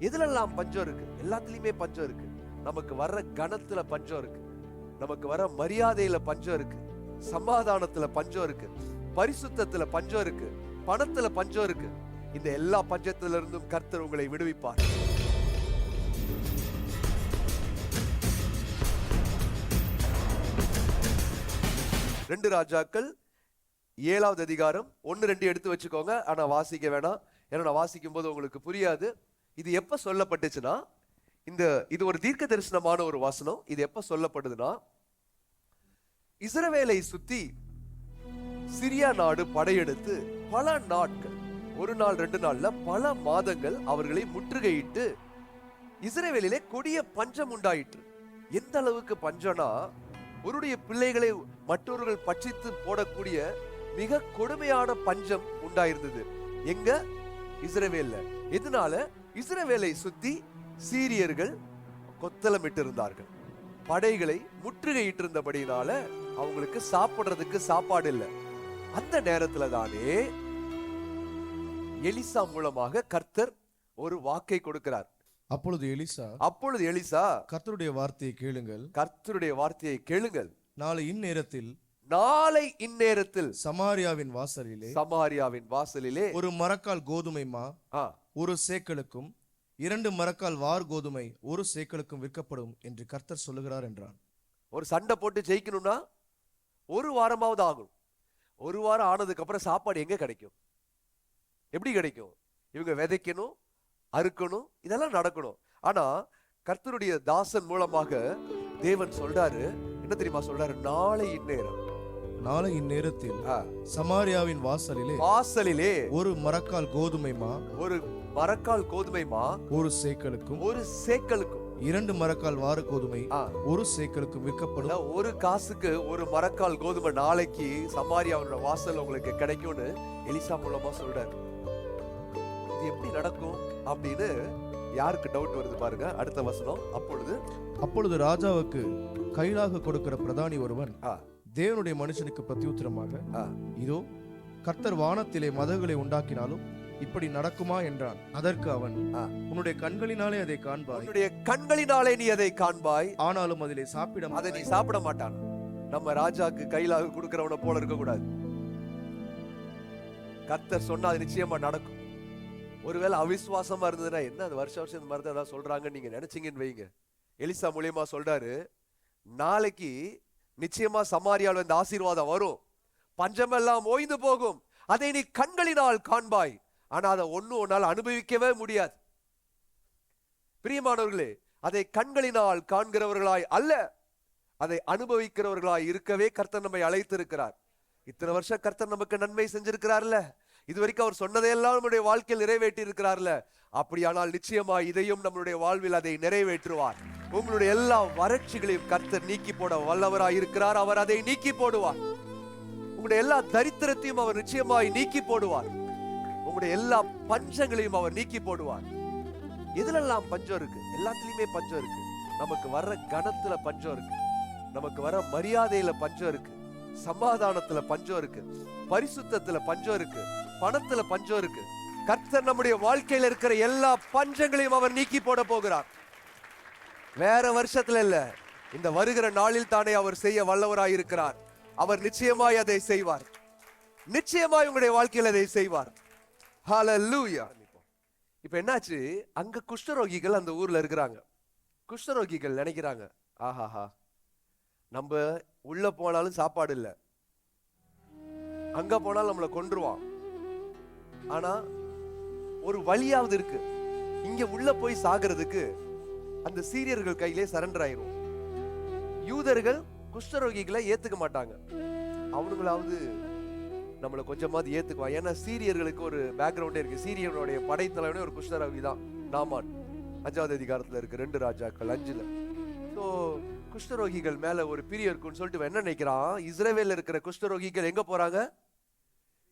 எதுலெல்லாம் பஞ்சம் இருக்கு? எல்லாத்துலயுமே பஞ்சம் இருக்கு. நமக்கு வர்ற கணத்துல பஞ்சம் இருக்கு, நமக்கு வர மரியாதையில பஞ்சம் இருக்கு, சமாதானத்துல பஞ்சம் இருக்கு, பரிசுத்தத்துல பஞ்சம் இருக்கு, பணத்துல பஞ்சம் இருக்கு. இந்த எல்லா பஞ்சத்தில இருந்தும் கர்த்தர் உங்களை விடுவிப்பார். ரெண்டு ராஜாக்கள் 7வது அதிகாரம் 1-2 எடுத்து வச்சுக்கோங்க. ஆனா வாசிக்க வேணாம், ஏன்னா நான் வாசிக்கும் போது உங்களுக்கு புரியாது. இது எப்ப சொல்லப்பட்டுச்சுன்னா, இது ஒரு தீர்க்க தரிசனமான ஒரு வசனம். இது எப்ப சொல்லப்படுதுன்னா, இஸ்ரவேலை சுத்தி சிரியா நாடு படையெடுத்து பல நாட்கள், ஒரு நாள் 2 நாள்ல பல மாதங்கள் அவர்களை முற்றுகையிட்டு இஸ்ரவேலிலே கொடிய பஞ்சம் உண்டாயிற்று. எந்த அளவுக்கு பஞ்சம்னா, ஒருடைய பிள்ளைகளை மற்றவர்கள் பட்சித்து போடக்கூடிய மிக கொடுமையான பஞ்சம் உண்டாயிருந்தது. எங்க? இஸ்ரவேல்ல. எதனால? இஸ்ரவேலை சுத்தி சீரியர்கள் கொத்தளமிட்டு இருந்தார்கள், படைகளை முற்றுகையிட்டு இருந்தபடினால அவங்களுக்கு சாப்பிடுறதுக்கு சாப்பாடு இல்லை. அந்த நேரத்துல தானே எலிசா மூலமாக கர்த்தர் ஒரு வாக்கை கொடுக்கிறார். அப்பொழுது எலிசா கர்த்தருடைய வார்த்தையை கேளுங்கள், கர்த்தருடைய வார்த்தையை கேளுங்கள். நாளை இந்நேரத்தில் சமாரியாவின் வாசலிலே ஒரு மரக்கால் கோதுமை மா 1 சேக்கலுக்கும் 2 மரக்கால் வார் கோதுமை 1 சேக்கலுக்கும் விற்கப்படும் என்று கர்த்தர் சொல்லுகிறார் என்றான். ஒரு சண்டை போட்டு ஜெயிக்கணும்னா 1 வாரமாவது ஆகும். 1 வாரம் ஆனதுக்கு அப்புறம் சாப்பாடு எங்க கிடைக்கும்? எப்படி கிடைக்கும்? இவங்க விதைக்கணும், அறுக்கணும், இதெல்லாம் நடக்கணும். ஆனா கர்த்தருடைய தாசன் மூலமாக தேவன் சொல்றாரு, என்ன தெரியுமா சொல்றாரு? நாளை இந்நேரத்தில் சமாரியாவின் வாசலிலே ஒரு மரக்கால் கோதுமை மா 1 சேக்கலுக்கும் 2 மரக்கால் வார கோதுமை 1 சேக்கலுக்கும் விற்கப்படும். 1 காசுக்கு 1 மரக்கால் கோதுமை நாளைக்கு சமாரியாவோட வாசல் உங்களுக்கு கிடைக்கும்னு எலிசா மூலமா சொல்றாரு. இது எப்படி நடக்கும் அப்படின்னு யாருக்கு டவுட் வருது பாருங்க. அடுத்த வசனம். அப்பொழுது ராஜாவுக்கு கைலாக கொடுக்கிற பிரதானி ஒருவன் தேவனுடைய மனுஷனுக்கு பிரதியுத்தரமாக, இதோ கர்த்தர் வானத்திலே மதகுகளை உண்டாக்கினாலும் இப்படி நடக்குமா என்றான். அதற்கு அவன், உன்னுடைய கண்களினாலே அதை காண்பாய், ஆனாலும் அதை நீ சாப்பிட மாட்டான். நம்ம ராஜாக்கு கைலாக கொடுக்கிறவன போல இருக்க கூடாது. கர்த்தர் சொன்னா அது நிச்சயமா நடக்கும். ஒருவேளை அவிசுவாசமா இருந்ததுன்னா, என்ன அது வருஷம் இந்த மாதிரி தான் சொல்றாங்கன்னு நீங்க நினைச்சீங்கன்னு வைங்க. எலிசா மூலியமா சொல்றாரு, நாளைக்கு நிச்சயமா சமாரியாவில் இந்த ஆசீர்வாதம் வரும், பஞ்சமெல்லாம் ஓய்ந்து போகும், அதை நீ கண்களினால் காண்பாய், ஆனா அதை ஒன்னால அனுபவிக்கவே முடியாது. பிரியமானவர்களே, அதை கண்களினால் காண்கிறவர்களாய் அல்ல, அதை அனுபவிக்கிறவர்களாய் இருக்கவே கர்த்தர் நம்மை அழைத்திருக்கிறார். இத்தனை வருஷம் கர்த்தர் நமக்கு நன்மை செஞ்சிருக்கிறார்ல, இதுவரைக்கும் அவர் சொன்னதையெல்லாம் நம்முடைய வாழ்க்கையில் நிறைவேற்றி இருக்கிறார்ல. அப்படியானால் நிச்சயமா இதையும் நம்மளுடைய வாழ்வில் அதை நிறைவேற்றுவார். உங்களுடைய எல்லா வறட்சிகளையும் கர்த்தர் நீக்கி போட வல்லவராய் இருக்கிறார். அவர் அதை நீக்கி போடுவார். உங்களுடைய எல்லா தரித்திரத்தையும் அவர் நிச்சயமாய் நீக்கி போடுவார். உங்களுடைய எல்லா பஞ்சங்களையும் அவர் நீக்கி போடுவார். எதுலெல்லாம் பஞ்சம் இருக்கு? எல்லாத்துலயுமே பஞ்சம் இருக்கு. நமக்கு வர்ற கணத்துல பஞ்சம் இருக்கு, நமக்கு வர மரியாதையில பஞ்சம் இருக்கு, சமாதானத்துல பஞ்சம் இருக்கு, பரிசுத்தத்துல பஞ்சம் இருக்கு, பணத்துல பஞ்சம் இருக்கு. கர்த்தர் நம்முடைய வாழ்க்கையில இருக்கிற எல்லா பஞ்சங்களையும் அவர் நீக்கி போட போகிறார். வேற வருஷத்துல இல்ல, இந்த வருகிற நாளில் தானே அவர் செய்ய வல்லவராய் இருக்கிறார். அவர் நிச்சயமாய் அதை செய்வார். நிச்சயமாய் உங்களுடைய வாழ்க்கையில் அதை செய்வார். ஹல்லேலூயா. இப்ப என்னாச்சு? அங்க குஷ்டரோகிகள் அந்த ஊர்ல இருக்கிறாங்க. குஷ்டரோகிகள் நினைக்கிறாங்க, ஆஹாஹா, நம்ம உள்ள போனாலும் சாப்பாடு இல்ல, அங்க போனாலும் நம்மளை கொன்றுவான், ஆனா ஒரு வழியாவது இருக்கு, இங்க உள்ள போய் சாகிறதுக்கு அந்த சீரியர்கள் கையிலே சரண்டர் ஆயிரும். யூதர்கள் குஷ்டரோகிகளை ஏத்துக்க மாட்டாங்க, அவனுங்களாவது நம்மளை கொஞ்சமாவது ஏத்துக்குவான். ஏன்னா சீரியர்களுக்கு ஒரு பேக்ரவுண்டே இருக்கு. சீரியனுடைய படைத்தலைவனே ஒரு குஷ்டரோகி தான், நாமான். 5வது அதிகாரத்துல இருக்கு, 2 ராஜாக்கள் 5ல. ஸோ குஷ்டரோகிகள் மேல ஒரு பிரியம் இருக்குன்னு சொல்லிட்டு என்ன நினைக்கிறான், இஸ்ரவேல்ல இருக்கிற குஷ்டரோகிகள் எங்க போறாங்க?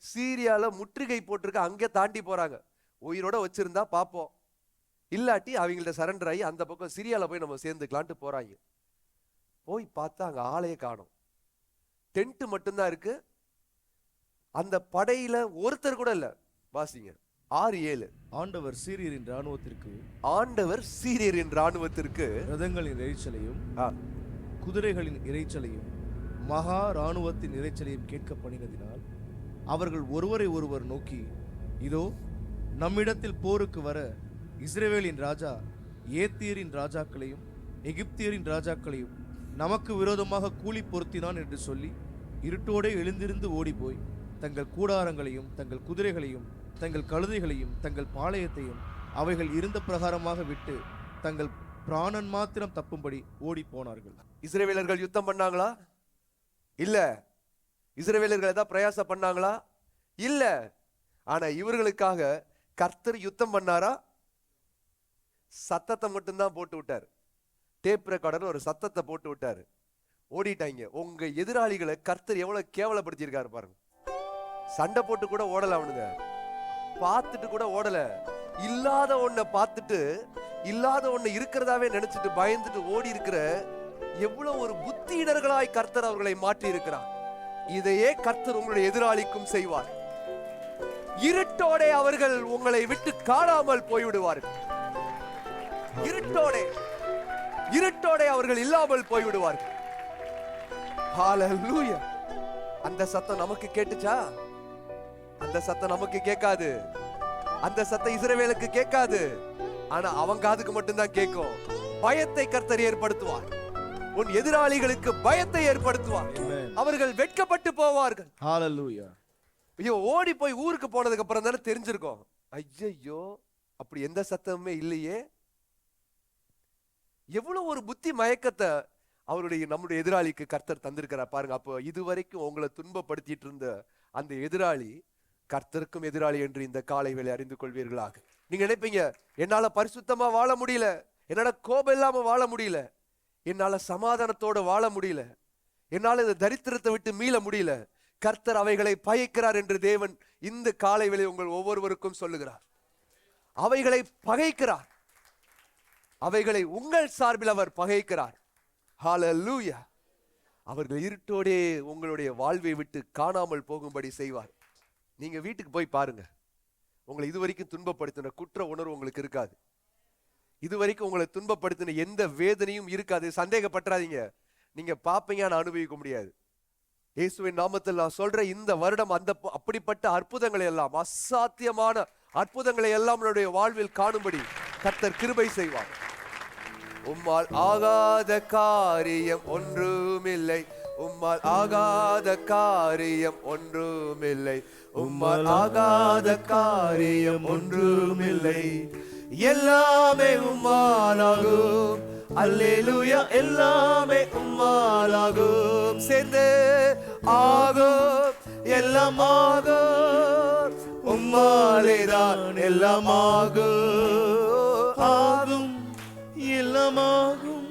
சீரியால முற்றுகை போட்டிருக்க அங்கே தாண்டி போறாங்க. உயிரோட வச்சிருந்தா பாப்போம், இல்லாட்டி அவங்கள்ட்ட சரண்டர் ஆகி அந்த பக்கம் சிரியால போய் நம்ம சேர்ந்துக்கலான்ட்டு போறாங்க. போய் பார்த்தா அங்க ஆளையே காணோம், டென்ட் மட்டும்தான் இருக்கு. அந்த படையில ஒருத்தர் கூட இல்ல. வாசிங்க, 6:7. ஆண்டவர் சீரியரின் ராணுவத்திற்கு ரதங்களின் இரைச்சலையும் குதிரைகளின் இரைச்சலையும் மகா ராணுவத்தின் இரைச்சலையும் கேட்க பண்ணினதினால் அவர்கள் ஒருவரை ஒருவர் நோக்கி, இதோ நம்மிடத்தில் போருக்கு வர இஸ்ரவேலின் ராஜா ஏத்தியரின் ராஜாக்களையும் எகிப்தியரின் ராஜாக்களையும் நமக்கு விரோதமாக கூலி பொருத்தினான் என்று சொல்லி இருட்டோடே எழுந்திருந்து ஓடிப்போய் தங்கள் கூடாரங்களையும் தங்கள் குதிரைகளையும் தங்கள் கழுதைகளையும் தங்கள் பாளையத்தையும் அவைகள் இருந்த பிரகாரமாக விட்டு தங்கள் பிராணன் மாத்திரம் தப்பும்படி ஓடி போனார்கள். இஸ்ரவேலர்கள் யுத்தம் பண்ணாங்களா? இல்ல. இஸ்ரவேலர்கள் ஏதாவது பிரயாசம் பண்ணாங்களா? இல்ல. ஆனா இவர்களுக்காக கர்த்தர் யுத்தம் பண்ணாரா? சத்தத்தை மட்டும்தான் போட்டு விட்டார். டேப் ரெக்கார்டர் ஒரு சத்தத்தை போட்டு விட்டாரு, ஓடிட்டாங்க. உங்க எதிராளிகளை கர்த்தர் எவ்வளவு கேவலப்படுத்தியிருக்காரு பாருங்க. சண்டை போட்டு கூட ஓடல, அவனுங்க பார்த்துட்டு கூட ஓடல. இல்லாத ஒன்ன பார்த்துட்டு இல்லாத ஒண்ணு இருக்கிறதாவே நினைச்சிட்டு பயந்துட்டு ஓடி இருக்கிற எவ்வளவு ஒரு புத்தியினர்களாய் கர்த்தர் அவர்களை மாற்றி இருக்கிறார். இதையே கர்த்தர் உங்களுடைய எதிராளிக்கும் செய்வார். இருட்டோட அவர்கள் உங்களை விட்டு காணாமல் போய்விடுவார்கள். இருட்டோட அவர்கள் இல்லாமல் போய்விடுவார்கள். ஹல்லேலூயா. அந்த சத்தம் நமக்கு கேட்டுச்சா? அந்த சத்தம் நமக்கு கேட்காது. அந்த சத்தம் இஸ்ரவேலுக்கு கேட்காது. ஆனா அவங்க காதுக்கு மட்டும்தான் கேட்கும். பயத்தை கர்த்தர் ஏற்படுத்துவார். உன் எதிராளிகளுக்கு பயத்தை ஏற்படுத்துவார். அவர்கள் வெட்கப்பட்டு போவார்கள். ஹல்லேலூயா. ஐயோ, ஓடி போய் ஊருக்கு போனதுக்கு அப்புறம் தானே தெரிஞ்சிருக்கும், ஐயோ அப்படி எந்த சத்தமுமே இல்லையே. எவ்வளவு ஒரு புத்தி மயக்கத்தை நம்முடைய எதிராளிக்கு கர்த்தர் தந்திருக்கிறார் பாருங்க. அப்போ இதுவரைக்கும் உங்களை துன்பப்படுத்திட்டு இருந்த அந்த எதிராளி கர்த்தருக்கும் எதிராளி என்று இந்த காலை வேளை அறிந்து கொள்வீர்களாக. நீங்க நினைப்பீங்க, என்னால பரிசுத்தமா வாழ முடியல, என்னால கோபம் இல்லாம வாழ முடியல, என்னால சமாதானத்தோட வாழ முடியல, என்னால இந்த தரித்திரத்தை விட்டு மீள முடியல. கர்த்தர் அவைகளை பகைக்கிறார் என்று தேவன் இந்த காலை வேளை உங்கள் ஒவ்வொருவருக்கும் சொல்லுகிறார். அவைகளை பகைக்கிறார். அவைகளை உங்கள் சார்பில் அவர் பகைக்கிறார். ஹல்லேலூயா. அவர்கள் இருட்டோடே உங்களுடைய வாழ்வை விட்டு காணாமல் போகும்படி செய்வார். நீங்க வீட்டுக்கு போய் பாருங்க, உங்களை இதுவரைக்கும் துன்பப்படுத்தின குற்ற உணர்வு உங்களுக்கு இருக்காது. இதுவரைக்கும் உங்களை துன்பப்படுத்தின எந்த வேதனையும் இருக்காது. சந்தேகப்பட்டுறாதீங்க, நீங்க பாப்பீங்க, ஆனா அனுபவிக்க முடியாது. இயேசுவின் நாமத்தில் நான் சொல்றேன், இந்த வருடம் அப்படிப்பட்ட அற்புதங்களை எல்லாம், அசாத்தியமான அற்புதங்களை எல்லாம் நம்மளுடைய வாழ்வில் காணும்படி கர்த்தர் கிருபை செய்வார். உம்மால் ஆகாத காரியம் ஒன்றுமில்லை, உம்மால் ஆகாத காரியம் ஒன்றுமில்லை, உம்மால் ஆகாத காரியம் ஒன்றுமில்லை, எல்லாமே உம்மாலாகும். அல்லேலூயா. எல்லாமே உம்மாலாகும். சேர்ந்து ஆகும், எல்லாம் ஆகும், உம்மாலேதான் எல்லாம் ஆகும். ஆகும், எல்லாம் ஆகும்,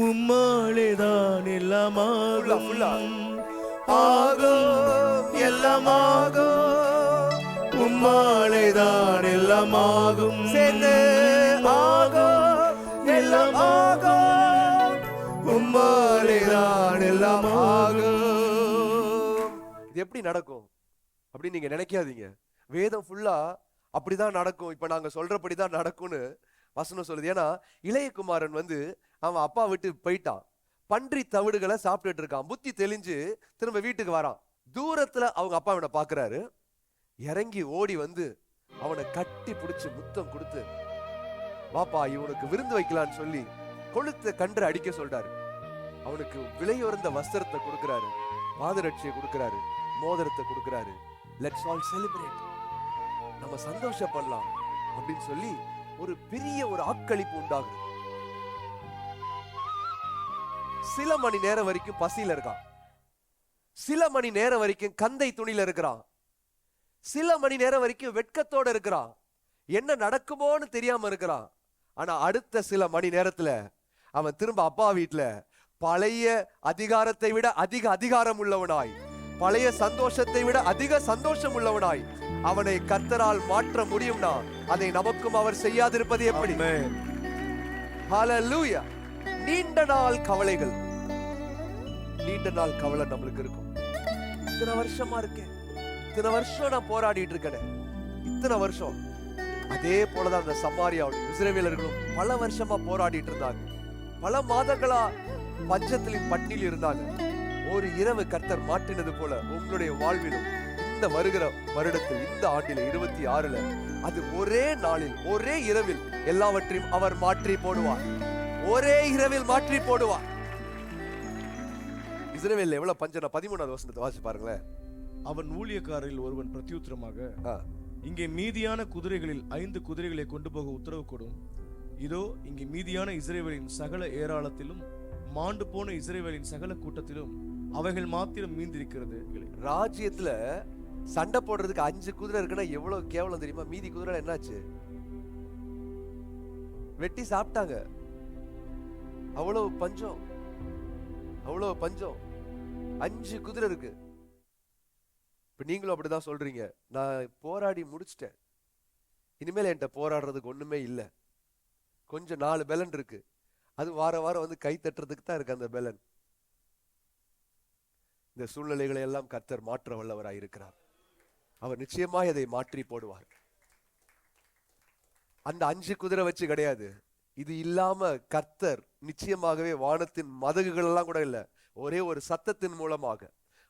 உம்மாலேதான் எல்லாம் ஆகும். ஆகும், எல்லாம் ஆகும், உம்மாலேதான் எல்லாம் ஆகும். சேர்ந்து ஆகும், எல்லாம் ஆகும், உம்மாலேதான் எல்லாம் ஆகும். இது எப்படி நடக்கும் அப்படின்னு நீங்க நினைக்காதீங்க. வேதம் ஃபுல்லா அப்படிதான் நடக்கும், இப்ப நாங்க சொல்றபடிதான் நடக்கும்னு வசனம் சொல்லுது. ஏன்னா இளையகுமாரன் அவன் அப்பா விட்டு போயிட்டான், பன்றி தவிடுகளை சாப்பிட்டுட்டு இருக்கான். புத்தி தெளிஞ்சு திரும்ப வீட்டுக்கு வரான். தூரத்துல அவங்க அப்பா அவனை பாக்குறாரு. இறங்கி ஓடி அவனை கட்டி பிடிச்சு முத்தம் கொடுத்து, பாப்பா இவனுக்கு விருந்து வைக்கலான்னு சொல்லி கொளுத்த கன்று அடிக்க சொல்றாரு. அவனுக்கு விலையுறந்த வஸ்திரத்தை கொடுக்கிறாரு, பாதரட்சியை கொடுக்கிறாரு, மோதிரத்தை கொடுக்கிறாரு. லெட்ஸ் ஆல் செலிப்ரேட், நம்ம சந்தோஷப்படலாம் அப்படின்னு சொல்லி ஒரு பெரிய ஒரு ஆக்களிப்பு உண்டாகுது. சில மணி நேரம் வரைக்கும் பசியில இருக்கான், சில மணி நேரம் வரைக்கும் கந்தை துணியில இருக்கிறான், சில மணி நேரம் வரைக்கும் வெட்கத்தோட இருக்கிறான், என்ன நடக்குமோன்னு தெரியாம இருக்கிறான். ஆனா அடுத்த சில மணி நேரத்துல அவன் திரும்ப அப்பா வீட்டுல பழைய அதிகாரத்தை விட அதிக அதிகாரம் உள்ளவனாய், பழைய சந்தோஷத்தை விட அதிக சந்தோஷம் உள்ளவனாய் அவனை கர்த்தரால் மாற்ற முடியும்னா அதை நமக்கும் அவர் செய்யாதிருப்பது எப்படி? ஹல்லேலூயா. நீண்ட நாள் கவலைகள், நீண்ட நாள் கவலை நம்மளுக்கு இருக்கும். இத்தனை வருஷமா இருக்கேன், இத்தனை வருஷம் நான் போராடிட்டு இருக்கேன், இத்தனை வருஷம். அதே போலதான் அந்த சமாரியாவுடைய இஸ்ரவேலர்களும் பல வருஷமா போராடிட்டு இருந்தாங்க. பல மாதங்களா பஞ்சத்திலும் பட்டினியில் இருந்தாங்க. ஒரு இரவு கர்த்தர் மாற்றினது போல உங்களுடைய வாழ்விலும் இந்த வருகிற வருடத்தில், இந்த ஆண்டில 26ல, அது ஒரே நாளில் ஒரே இரவில் எல்லாவற்றையும் அவர் மாற்றி போடுவார். ஒரே இரவில் மாற்றி போடுவார். இஸ்ரவேல்ல எவ்வளவு பஞ்சம், 13வது வசனத்தை வாசி பாருங்களேன். அவன் ஊழியக்காரரில் ஒருவன் பிரத்யுத்தரமாக, இங்கே மீதியான குதிரைகளில் 5 குதிரைகளை கொண்டு போக உத்தரவு கொடும். இதோ இங்கே மீதியான இஸ்ரவேலின் சகல ஏராளத்திலும் மாண்டு போன இஸ்ரவேலின் சகல கூட்டத்திலும் அவைகள் மாத்திரம் மீந்திருக்கிறது. ராஜ்யத்துல சண்டை போடுறதுக்கு 5 குதிரை இருக்குன்னா எவ்வளவு கேவலம் தெரியுமா? மீதி குதிரை என்னாச்சு? வெட்டி சாப்பிட்டாங்க. அவ்வளவு பஞ்சம், அவ்வளவு பஞ்சம். 5 குதிரை இருக்கு. இப்ப நீங்களும் அப்படிதான் சொல்றீங்க, நான் போராடி முடிச்சிட்டேன், இனிமேல் என்கிட்ட போராடுறதுக்கு ஒண்ணுமே இல்லை. கொஞ்சம் 4 பெலன் இருக்கு, அது வார வாரம் வந்து கை தட்டுறதுக்கு தான் இருக்கு அந்த பெலன். இந்த சூழ்நிலைகளை எல்லாம் கர்த்தர் மாற்ற வல்லவராய் இருக்கிறார். அவர் நிச்சயமாய் அதை மாற்றி போடுவார். அந்த 5 குதிரை வச்சு கிடையாது, இது இல்லாம கர்த்தர் நிச்சயமாகவே வானத்தின் மதகுகள் எல்லாம் கூட இல்ல, ஒரே ஒரு சத்தத்தின் மூலமாக,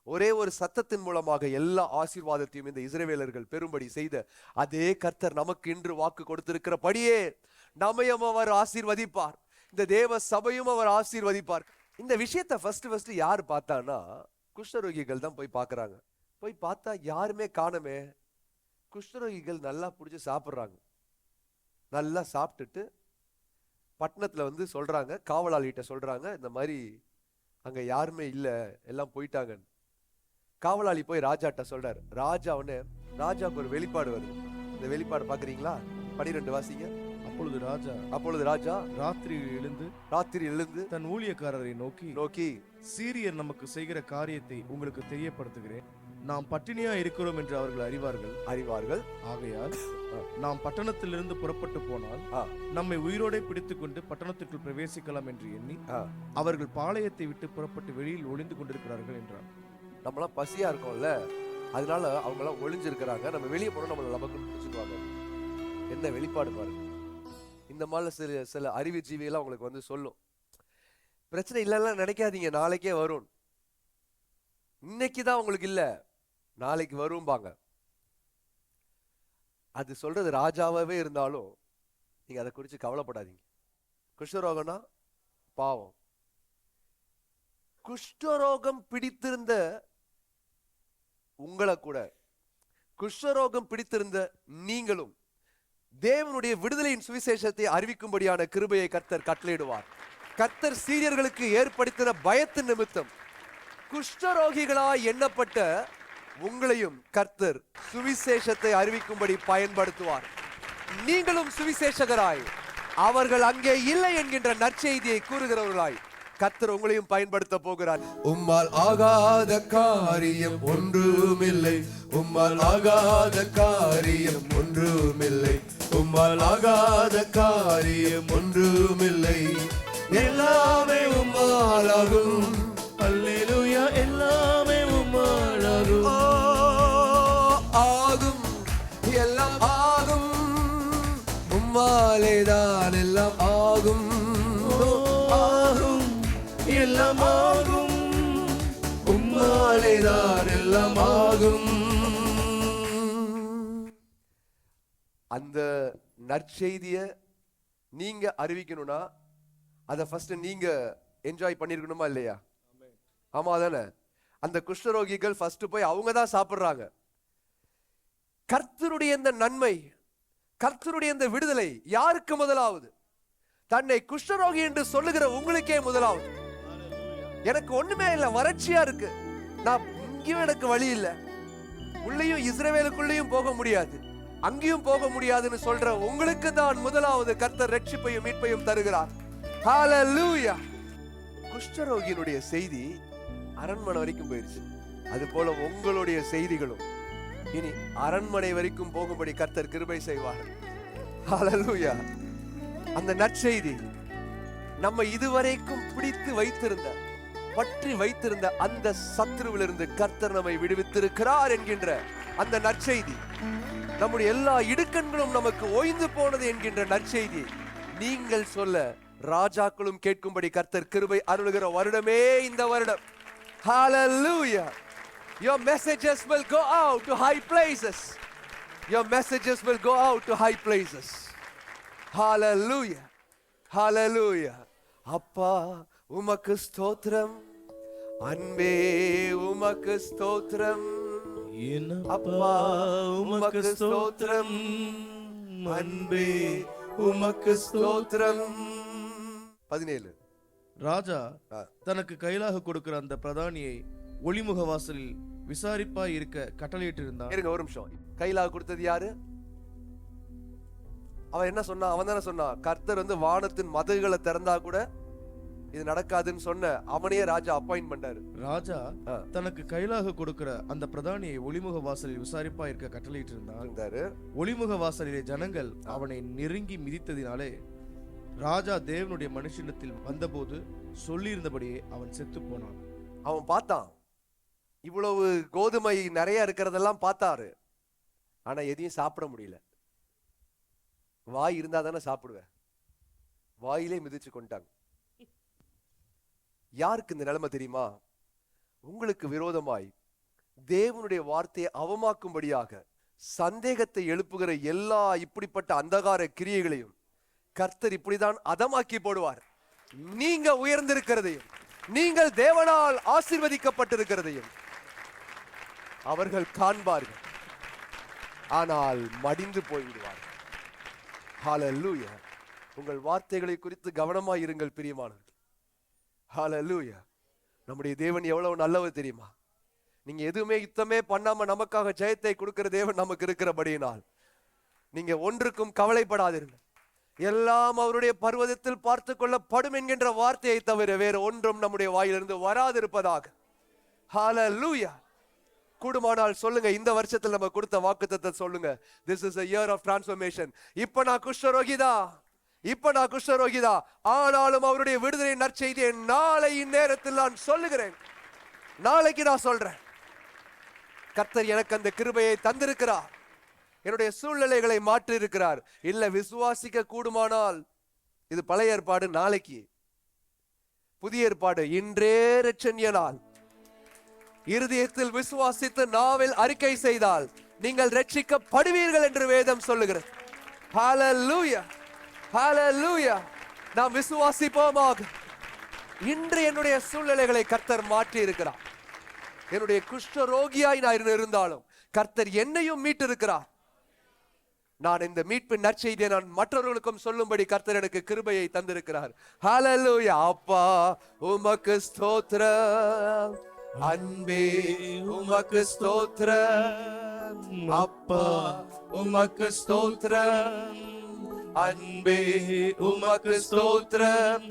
ஒரே ஒரு சத்தத்தின் மூலமாக எல்லா ஆசீர்வாதத்தையும் இந்த இஸ்ரவேலர்கள் பெரும்படி செய்த அதே கர்த்தர் நமக்கு இன்று வாக்கு கொடுத்திருக்கிறபடியே நம்மையும் அவர் ஆசீர்வதிப்பார். இந்த தேவ சபையும் அவர் ஆசீர்வதிப்பார். இந்த விஷயத்தை ஃபர்ஸ்ட் யார் பார்த்தான்னா குஷ்டரோகிகள் தான் போய் பார்க்கறாங்க. போய் பார்த்தா யாருமே காணமே. குஷ்டரோகிகள் நல்லா பிடிச்சி சாப்பிட்றாங்க. நல்லா சாப்பிட்டுட்டு பட்டணத்துல வந்து சொல்றாங்க, காவலாளிகிட்ட சொல்றாங்க, இந்த மாதிரி அங்க யாருமே இல்லை, எல்லாம் போயிட்டாங்க. காவலாளி போய் ராஜாட்ட சொல்றாரு. ராஜாவுக்கு ஒரு வெளிப்பாடு வருது. இந்த வெளிப்பாடு பாக்குறீங்களா? 12 வாசிங்க. அப்பொழுது ராஜா ராத்திரி எழுந்து தன் ஊழியக்காரரை நோக்கி சீரியர் நமக்கு செய்கிற காரியத்தை உங்களுக்கு தெரியப்படுத்துகிறேன். நாம் பட்டினியா இருக்கிறோம் என்று அவர்கள் அறிவார்கள். ஆகையால் நாம் பட்டணத்திலிருந்து புறப்பட்டு போனால் நம்மை உயிரோடே பிடித்துக் கொண்டு பட்டணத்திற்குள் பிரவேசிக்கலாம் என்று எண்ணி அவர்கள் பாளையத்தை விட்டு புறப்பட்டு வெளியில் ஒளிந்து கொண்டிருக்கிறார்கள் என்றார். நம்மளாம் பசியா இருக்கோம்ல, அதனால அவங்க எல்லாம் ஒளிஞ்சிருக்கிறாங்க. நம்ம வெளியே போனா நம்மள நமக்கு பிடிச்சுக்குவாங்க. என்ன வெளிப்பாடு பாருங்க. இந்த மாதிரி சில அறிவு ஜீவியெல்லாம் உங்களுக்கு வந்து சொல்லும். பிரச்சனை இல்லைன்னா நினைக்காதீங்க, நாளைக்கே வரும். இன்னைக்குதான் உங்களுக்கு இல்ல, நாளைக்கு வரும்பாங்க. அது சொல்றது ராஜாவே இருந்தாலும் நீங்க அதை குறித்து கவலைப்படாதீங்க. குஷ்டரோகம்னா பாவம். குஷ்டரோகம் பிடித்திருந்த உங்களை கூட, குஷ்டரோகம் பிடித்திருந்த நீங்களும் தேவனுடைய விடுதலையின் சுவிசேஷத்தை அறிவிக்கும்படியான கிருபையை கர்த்தர் கட்டளையிடுவார். கர்த்தர் சீரியர்களுக்கு ஏற்படுத்தின பயத்தின் நிமித்தம் குஷ்டரோகிகளாய் எண்ணப்பட்ட உங்களையும் கர்த்தர் சுவிசேஷத்தை அறிவிக்கும்படி பயன்படுத்துவார். நீங்களும் சுவிசேஷகராய், அவர்கள் அங்கே இல்லை என்கின்ற நற்செய்தியை கூறுகிறவர்களாய் கர்த்தர் உங்களையும் பயன்படுத்த போகிறார். உம்மால் ஆகாத காரியம் ஒன்றுமில்லை, உம்மால் ஆகாத காரியம் ஒன்றுமில்லை, உம்மால் ஆகாத காரியம் ஒன்றுமில்லை. எல்லாமே உம்மால் ஆகும். அல்லேலூயா. எல்லாமே உம்மால் ஆகும். ஆகும், எல்லாம் ஆகும். உம்மாலேதான் எல்லாம் ஆகும். ஆகும், எல்லாம் ஆகும். உம்மாலேதான் எல்லாம் ஆகும். அந்த நற்செய்திய நீங்க அறிவிக்கணும்னா அதை ஃபர்ஸ்ட் நீங்க என்ஜாய் பண்ணிருக்கணுமா இல்லையா? ஆமா தானே? அந்த குஷ்டரோகிகள் ஃபர்ஸ்ட் போய் அவங்க தான் சாப்பிடுறாங்க. கர்த்தருடைய இந்த நன்மை, கர்த்தருடைய இந்த விடுதலை யாருக்கு முதலாவது? தன்னை குஷ்டரோகி என்று சொல்லுகிற உங்களுக்கே முதலாவது. எனக்கு ஒண்ணுமே இல்லை, வறட்சியா இருக்கு, நான் இங்கேயும் எனக்கு வழி இல்லை, உள்ளேயும் இஸ்ரவேலுக்குள்ளேயும் போக முடியாது, அங்கேயும் போக முடியாதுன்னு சொல்ற உங்களுக்கு தான் முதலாவது கர்த்தர் ரட்சிப்பையும் மீட்பையும் தருகிறார். ஹல்லேலூயா. குஷ்டரோகியினுடைய செய்தி அரண்மனை வரைக்கும் போயிருச்சு. அது போல உங்களுடைய செய்திகளும் இனி அரண்மனை வரைக்கும் போகும்படி கர்த்தர் கிருபை செய்வார். ஹல்லேலூயா. அந்த நற்செய்தி நம்ம இதுவரைக்கும் பிடித்து வைத்திருந்த, பற்றி வைத்திருந்த அந்த சத்ருவிலிருந்து கர்த்தர் நம்மை விடுவித்திருக்கிறார் என்கின்ற அந்த நற்செய்தி நம்முடைய எல்லா இடுக்கண்களும் நமக்கு ஓய்ந்து போனது என்கின்ற நற்செய்தி நீங்கள் சொல்ல ராஜாக்களும் கேட்கும்படி கர்த்தர் கிருபை அருளுகிற வருடமே இந்த வருடம். Hallelujah. Your messages will go out to high places. Your messages will go out to high places. Hallelujah. Hallelujah. அப்பா உமக்கு ஸ்தோத்திரம், அன்பே உமக்கு ஸ்தோத்திரம், அப்பா உமக்கு ஸ்தோத்திரம், அன்பே உமக்கு ஸ்தோத்திரம். 17. ராஜா தனக்கு கைலாக கொடுக்கிற அந்த பிரதானியை ஒளிமுக வாசலில் விசாரிப்பாய் இருக்க கட்டளையிட்டிருந்தான். இருங்க ஒரு நிமிஷம். கைலாக கொடுத்தது யாரு? அவன் என்ன சொன்னா? அவன் தானே சொன்னா, கர்த்தர் வானத்தின் மதகுகளை திறந்தா கூட இது நடக்காதுன்னு சொன்ன அவனையே ராஜா அப்பாயிண்ட் பண்ணாரு. ராஜா தனக்கு கைலாக கொடுக்கிற அந்த பிரதானியை ஒளிமுக வாசலில் விசாரிப்பா இருக்க கட்டளையிட்டிருந்தார். ஒளிமுக வாசலிலே ஜனங்கள் அவனை நெருங்கி மிதித்ததினாலே ராஜா தேவனுடைய மனுஷனத்தில் வந்தபோது சொல்லியிருந்தபடியே அவன் செத்து போனான். அவன் பார்த்தான், இவ்வளவு கோதுமை நிறைய இருக்கிறதெல்லாம் பார்த்தாரு. ஆனா எதையும் சாப்பிட முடியல. வாய் இருந்தா தானே சாப்பிடுவேன், வாயிலே மிதிச்சு கொண்டாங்க. யாருக்கு இந்த நிலைமை தெரியுமா? உங்களுக்கு விரோதமாய் தேவனுடைய வார்த்தையை அவமாக்கும்படியாக சந்தேகத்தை எழுப்புகிற எல்லா இப்படிப்பட்ட அந்தகார கிரியைகளையும் கர்த்தர் இப்படிதான் அதமாக்கி போடுவார். நீங்க உயர்ந்திருக்கிறதையும் நீங்கள் தேவனால் ஆசீர்வதிக்கப்பட்டிருக்கிறதையும் அவர்கள் காண்பார்கள், ஆனால் மடிந்து போய்விடுவார்கள். ஹல்லேலூயா. உங்கள் வார்த்தைகளை குறித்து கவனமாய் இருங்கள் பிரியமானவர்கள். ஹல்லேலூயா. நம்முடைய தேவன் எவ்வளவு நல்லவர் தெரியுமா? நீங்க எதுவுமே யுத்தமே பண்ணாம நமக்காக ஜெயத்தை கொடுக்கிற தேவன் நமக்கு இருக்கிறபடியினால் நீங்க ஒன்றுக்கும் கவலைப்படாதீர்கள். எல்லாம் அவருடைய பர்வதத்தில் பார்த்து கொள்ளப்படும் என்கின்ற வார்த்தையை தவிர வேறு ஒன்றும் நம்முடைய வாயிலிருந்து வராதிருப்பதாக. ஹல்லேலூயா. கூடுமானால் சொல்லுங்க, இந்த வருஷத்தில் நம்ம கொடுத்த வாக்குத்தத்தத்தை சொல்லுங்க. This is a year of transformation. இப்ப நான் குஷ்டரோகிதா, ஆனாலும் அவருடைய விடுதலை நற்செய்தியை நாளை இந்நேரத்தில் நான் சொல்லுகிறேன். நாளைக்கு நான் சொல்றேன். கர்த்தர் எனக்கு அந்த கிருபையை தந்திருக்கிறார். என்னுடைய சூழ்நிலைகளை மாற்றி இருக்கிறார். இல்ல விசுவாசிக்க கூடுமானால் இது பழைய ஏற்பாடு, நாளைக்கு புதிய ஏற்பாடு. இன்றே இரட்சணிய நாள். இருதயத்தில் விசுவாசித்து நாவில் அறிக்கை செய்தால் நீங்கள் ரட்சிக்கப்படுவீர்கள் என்று வேதம் சொல்லுகிறது. ஹல்லேலூயா. ஹல்லேலூயா. நாம் விசுவாசிப்போமாக. இன்று என்னுடைய சூழ்நிலைகளை கர்த்தர் மாற்றி இருக்கிறார். என்னுடைய குஷ்டரோகியாய் நான் இருந்தாலும் கர்த்தர் என்னையும் மீட்டிருக்கிறார். நான் இந்த மீட்பின் நற்செய்தியை நான் மற்றவர்களுக்கும் சொல்லும்படி கர்த்தர் எனக்கு கிருபையை தந்திருக்கிறார். ஹல்லேலூயா. அப்பா உமக்கு ஸ்தோத்திரம், அன்பே உமக்கு ஸ்தோத்திரம், அப்பா உமக்கு ஸ்தோத்திரம், அன்பே உமக்கு ஸ்தோத்திரம்.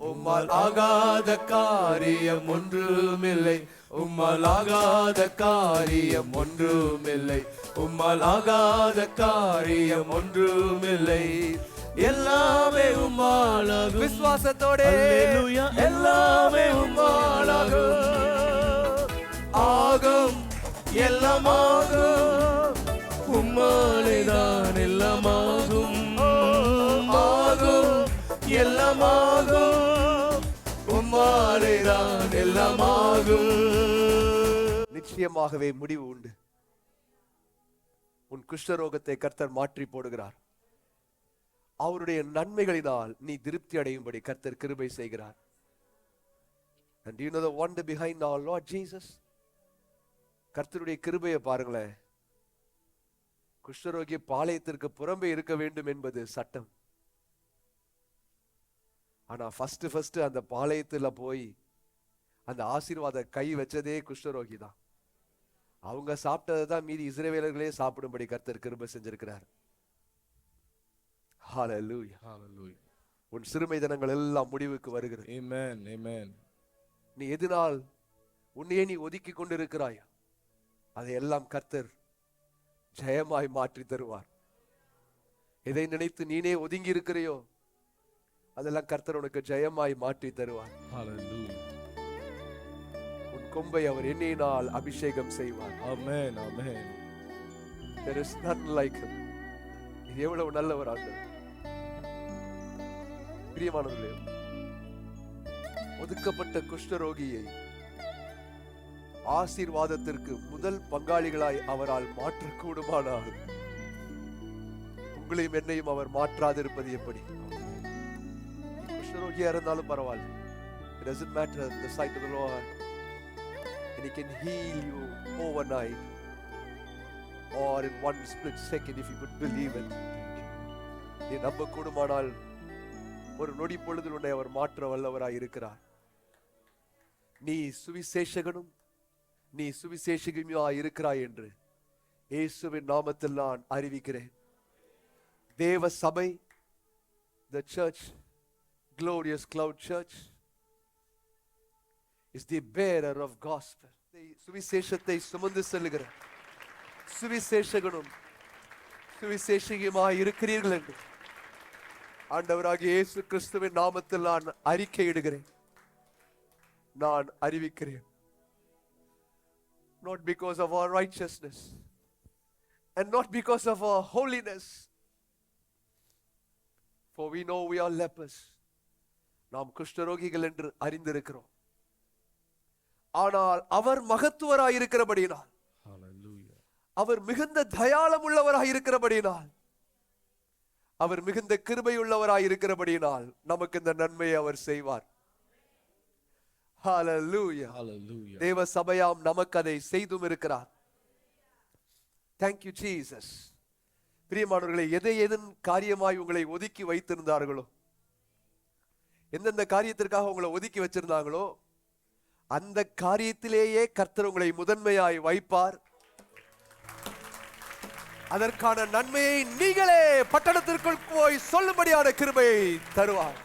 உம்மால் ஆகாத காரியம் ஒன்றுமில்லை, உம்மால் ஆகாத காரியம் ஒன்றுமில்லை, உம்மால் ஆகாத காரியம் ஒன்றுமில்லை. எல்லாமே உம்மாலாகும். விசுவாசத்தோட எல்லாமே உம்மாலாகும். ஆகும், எல்லாம் ஆகும், உம்மாலேதான் எல்லாம் ஆகும். ஆகும், எல்லாம் ஆகும், உம்மாலேதான் எல்லாம் ஆகும். நிச்சயமாகவே முடிவு உண்டு. உன் குஷ்டரோகத்தை கர்த்தர் மாற்றி போடுகிறார். அவருடைய நன்மைகளினால் நீ திருப்தி அடையும்படி கர்த்தர் கிருபை செய்கிறார். And you know the wonder behind our Lord Jesus? கர்த்தருடைய கிருபையை பாருங்களேன். குஷ்டரோகி பாளையத்திற்கு புறம்பே இருக்க வேண்டும் என்பது சட்டம். ஆனா ஃபர்ஸ்ட் அந்த பாளையத்துல போய் அந்த ஆசீர்வாத கை வச்சதே குஷ்டரோகி தான். அவங்க சாப்பிட்டதான் மீதி இஸ்ரவேலர்களே சாப்பிடும்படி கர்த்தர் கிருபை செஞ்சிருக்கிறார். ஹல்லேலூயா. ஹல்லேலூயா. உன் சிறுமை தினங்கள் எல்லாம் முடிவுக்கு வருகிறது. ஆமென். ஆமென். நீ எதனால் உன்னையே நீ ஒதுக்கி கொண்டிருக்கிறாய், அதையெல்லாம் கர்த்தர் ஜெயமாய் மாற்றி தருவார். எதை நினைத்து நீனே ஒதுங்கி இருக்கிறையோ அதெல்லாம் கர்த்தர் உனக்கு ஜெயமாய் மாற்றி தருவார். ஹல்லேலூயா. உன் கொம்பை அவர் எண்ணெயினால் அபிஷேகம் செய்வார். ஆமென். ஆமென். There is none like him. இது எவ்வளவு நல்லவர் ஆண்டவர். பிரியமானவர்களே, ஒதுக்கப்பட்ட குஷ்டரோகியை ஆசீர்வாதத்திற்கு முதல் பங்காளிகளாய் அவரால் மாற்றக்கூடுமானால் உங்களையும் என்னையும் அவர் மாற்றாதிருப்பது எப்படி? குஷ்டரோகியா இருந்தாலும் பரவாயில்ல. It doesn't matter the sight of the Lord, and he can heal you overnight or in one split second if you could believe it. நீ நம்ப கூடுமானால் ஒரு நொடி பொழுதில் உன்னை அவர் மாற்ற வல்லவராய் இருக்கிறார். நீ சுவிசேஷகனும் நீ சுவிசேஷகியுமா இருக்கிறாய் என்று இயேசுவின் நாமத்தில் நான் அறிவிக்கிறேன். தேவ சபை, the church, glorious cloud church, is the bearer of gospel. சுவிசேஷத்தை சுமந்து செல்லுகிற சுவிசேஷகனும் சுவிசேஷகியுமாய் இருக்கிறீர்கள் என்று ஆண்டவராகிய இயேசு கிறிஸ்துவின் நாமத்தில் நான் அறிக்கையிடுகிறேன், நான் அறிவிக்கிறேன். Not because of our righteousness and not because of our holiness, for we know we are lepers. நாம் குஷ்டரோகிகள் என்று அறிந்திருக்கிறோம். ஆனால் அவர் மகத்துவராய் இருக்கிறபடியினால், அவர் மிகுந்த தயாளம் உள்ளவராய் இருக்கிறபடியினால், அவர் மிகுந்த கிருபை உள்ளவராய் இருக்கிறபடியினால் நமக்கு இந்த நன்மையை அவர் செய்வார். Hallelujah. Hallelujah. தேவ சபையாம் நமக்கு அதை செய்தும் இருக்கிறார். Thank you Jesus. பிரியமானவர்களே, எதை எதன் காரியமாய் உங்களை ஒதுக்கி வைத்திருந்தார்களோ, எந்தெந்த காரியத்திற்காக உங்களை ஒதுக்கி வச்சிருந்தாங்களோ அந்த காரியத்திலேயே கர்த்தர் உங்களை முதன்மையாய் வைப்பார். அதற்கான நன்மையை நீங்களே பட்டணத்திற்குள் போய் சொல்லும்படியான கிருபையை தருவார்.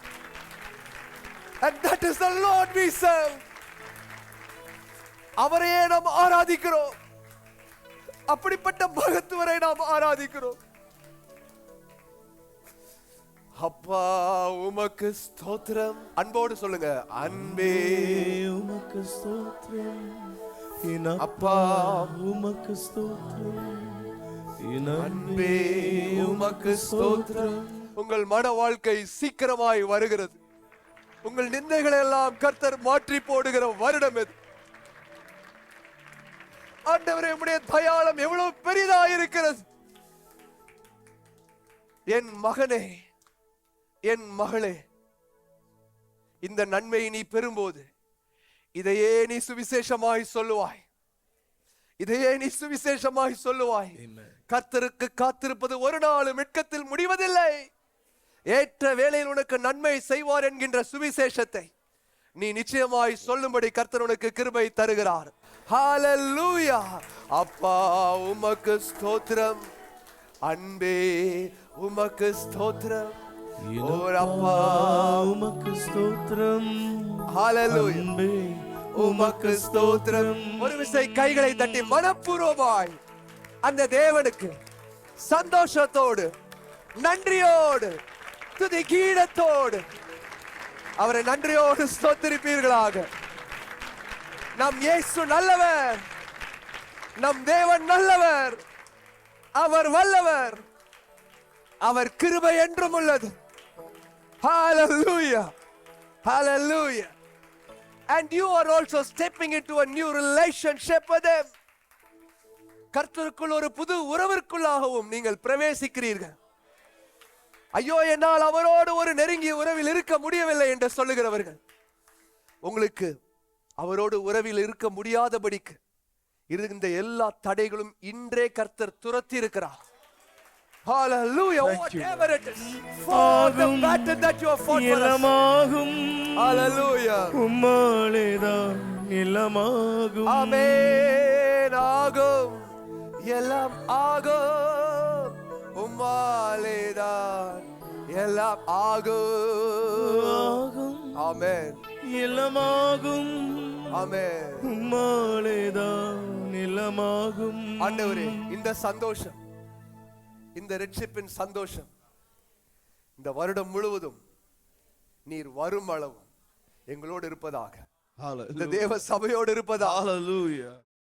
And that is the Lord we serve. அவரையே நாம் ஆராதிக்கிறோம். அப்படிப்பட்ட மகத்துவரை நாம் ஆராதிக்கிறோம். அப்பா உமக்கு ஸ்தோத்திரம். அன்போடு சொல்லுங்க, அன்பே உமக்கு ஸ்தோத்திரம். அப்பா உமக்கு ஸ்தோத்திரம். அன்பே உமக்கு ஸ்தோத்திரம். உங்கள் மன வாழ்க்கை சீக்கிரமாய் வருகிறது. உங்கள் நிந்தைகளை எல்லாம் கர்த்தர் மாற்றி போடுகிற வருடம் இது. ஆண்டவரே, உம்முடைய தயாளம் எவ்வளவு பெரிதாய் இருக்கிறது. என் மகனே, என் மகளே, இந்த நன்மையை நீ பெறும்போது இதையே நீ சுவிசேஷமாய் சொல்லுவாய். இதையே நீ சுவிசேஷமாய் சொல்லுவாய். கர்த்தருக்கு காத்திருப்பது ஒரு நாளும் வெட்கத்தில் முடிவதில்லை. ஏற்ற வேளையில் உனக்கு நன்மை செய்வார் என்கின்ற சுவிசேஷத்தை நீ நிச்சயமாய் சொல்லும்படி கர்த்தர் உனக்கு கிருபை தருகிறார். ஹalleluya. அப்பா உமக்கு ஸ்தோத்திரம். அன்பே உமக்கு ஸ்தோத்திரம். அப்பா உமக்கு ஸ்தோத்திரம். ஹalleluya. அன்பே உமக்கு ஸ்தோத்திரம். ஒரு விசை கைகளை தட்டி மனப்பூர்வமாய் அந்த தேவனுக்கு சந்தோஷத்தோடு, நன்றியோடு, துதி கீதத்தோடு அவரை நன்றியோடு ஸ்தோத்திரிப்பீர்களாக. நம் இயேசு நல்லவர், நம் தேவன் நல்லவர், அவர் வல்லவர், அவர் கிருபை என்றும் உள்ளது. Hallelujah. Hallelujah. And you are also stepping into a new relationship with him. கர்த்தருக்குள் ஒரு புது உறவிற்குள்ளாகவும் நீங்கள் பிரவேசிக்கிறீர்கள். ஐயோ, என்னால் அவரோடு ஒரு நெருங்கிய உறவில் இருக்க முடியவில்லை என்று சொல்லுகிறவர்கள், உங்களுக்கு அவரோடு உறவில் இருக்க முடியாதபடிக்கு இருந்த எல்லா தடைகளும் இன்றே கர்த்தர் துரத்தி இருக்கிறார். Hallelujah. Whatever it is, for the battle that you have fought for us. Hallelujah. உம்மாலேதான் நிலமாகும். ஆமென். ஆகும், எல்லாம் ஆகும். உம்மாலேதான் எல்லாம் ஆகும். ஆமென். நிலமாகும். ஆமென். உம்மாலேதான் நிலமாகும். ஆண்டவரே, இந்த சந்தோஷம், இந்த ரட்சிப்பின் சந்தோஷம் இந்த வருடம் முழுவதும் நீர் வரும் அளவும் எங்களோடு இருப்பதாக, இந்த தேவ சபையோடு இருப்பதாக. Hallelujah.